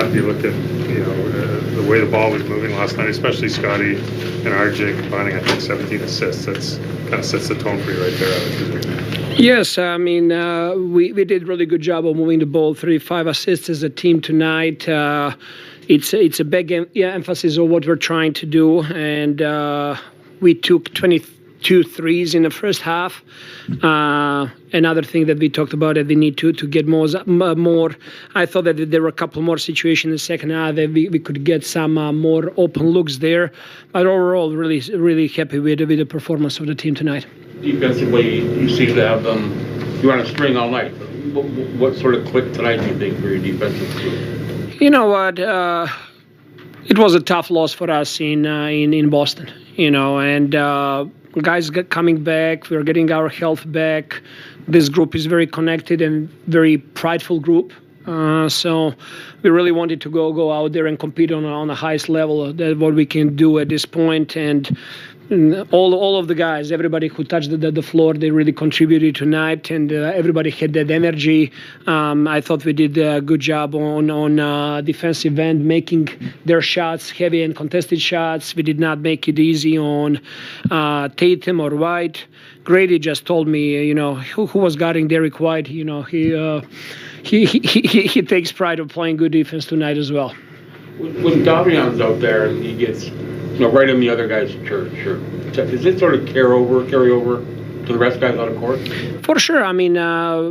that, you look at the way the ball was moving last night, especially Scottie and RJ combining, I think 17 assists. That's kind of sets the tone for you right there. Yes, I mean we did really good job of moving the ball. 35 assists as a team tonight. It's a big emphasis on what we're trying to do, and we took 22 threes in the first half. Another thing that we talked about that we need to get more. I thought that there were a couple more situations in the second half that we could get some more open looks there. But overall, really happy with the performance of the team tonight. Defensively, you seem to have you're on a string all night. What sort of clicked tonight, do you think, for your defensive team? You know what? It was a tough loss for us in Boston. And guys coming back. We're getting our health back. This group is very connected and very prideful group. So we really wanted to go out there and compete on the highest level. That's what we can do at this point. And all of the guys, everybody who touched the floor, they really contributed tonight, and everybody had that energy. I thought we did a good job on defensive end, making their shots, heavy and contested shots. We did not make it easy on Tatum or White. Grady just told me, who was guarding Derek White. He takes pride of playing good defense tonight as well. When Damian's out there and he gets right in the other guy's church, does it sort of carry over to the rest of the guys on the court? For sure. I mean,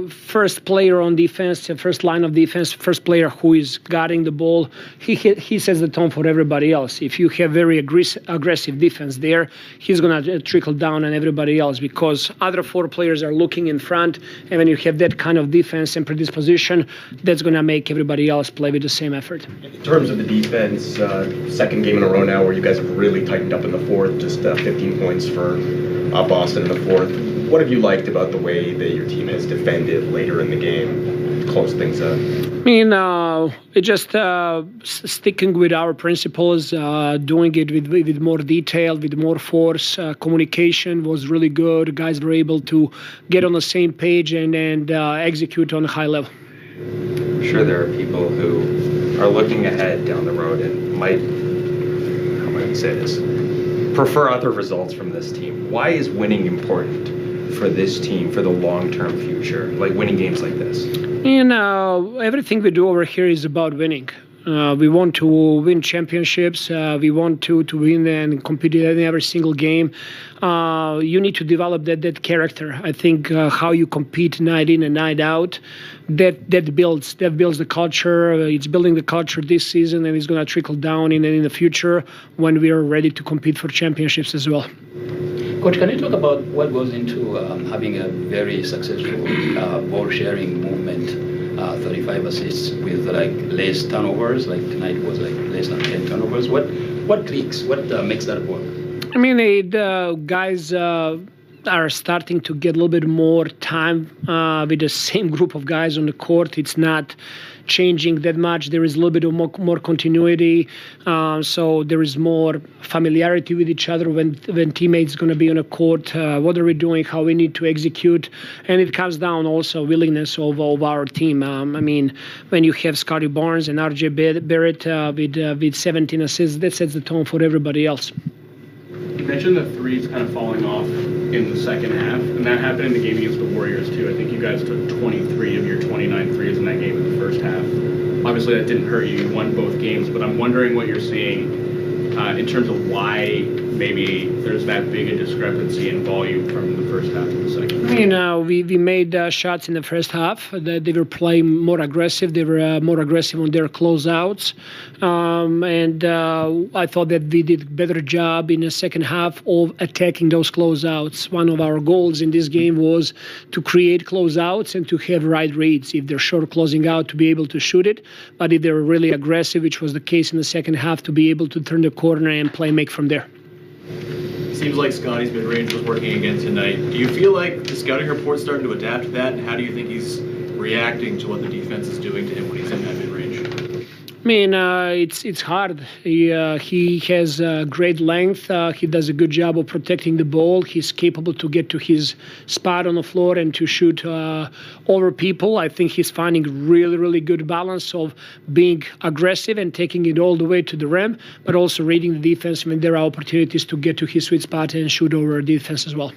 first player on defense, first line of defense, first player who is guarding the ball, he sets the tone for everybody else. If you have very aggressive defense there, he's going to trickle down on everybody else because other four players are looking in front, and when you have that kind of defense and predisposition, that's going to make everybody else play with the same effort. In terms of the defense, second game in a row now where you guys have really tightened up in the fourth, just 15 points for Boston in the fourth. What have you liked about the way that your team has defended later in the game to close things up? I mean, it's just sticking with our principles, doing it with more detail, with more force. Communication was really good. Guys were able to get on the same page and execute on a high level. I'm sure there are people who are looking ahead down the road and might, how might I say this, prefer other results from this team. Why is winning important for this team for the long-term future, like winning games like this? Everything we do over here is about winning. We want to win championships. We want to win and compete in every single game. You need to develop that character. I think how you compete night in and night out, that builds the culture. It's building the culture this season, and it's going to trickle down in the future when we are ready to compete for championships as well. Coach, can you talk about what goes into having a very successful ball sharing movement? 35 assists with less turnovers. Like tonight was less than 10 turnovers. What clicks? What makes that work? I mean, guys are starting to get a little bit more time with the same group of guys on the court. It's not changing that much. There is a little bit of more continuity. So there is more familiarity with each other when teammates going to be on a court. What are we doing? How we need to execute? And it comes down also willingness of our team. I mean, when you have Scottie Barnes and RJ Barrett with 17 assists, that sets the tone for everybody else. You mentioned the threes kind of falling off in the second half, and that happened in the game against the Warriors too. I think you guys took 23 of your 29 threes in that game in the first half. Obviously, that didn't hurt you. You won both games, but I'm wondering what you're seeing in terms of why maybe there's that big a discrepancy in volume from the first half to the second half. We made shots in the first half. They were playing more aggressive. They were more aggressive on their closeouts. And I thought that we did a better job in the second half of attacking those closeouts. One of our goals in this game was to create closeouts and to have right reads. If they're short closing out, to be able to shoot it. But if they're really aggressive, which was the case in the second half, to be able to turn the corner and make from there. Seems like Scottie's mid-range was working again tonight. Do you feel like the scouting report's starting to adapt to that? And how do you think he's reacting to what the defense is doing to him when he's in that mid-range? I mean, it's hard. He has great length. He does a good job of protecting the ball. He's capable to get to his spot on the floor and to shoot over people. I think he's finding really, really good balance of being aggressive and taking it all the way to the rim, but also reading the defense when there are opportunities to get to his sweet spot and shoot over defense as well.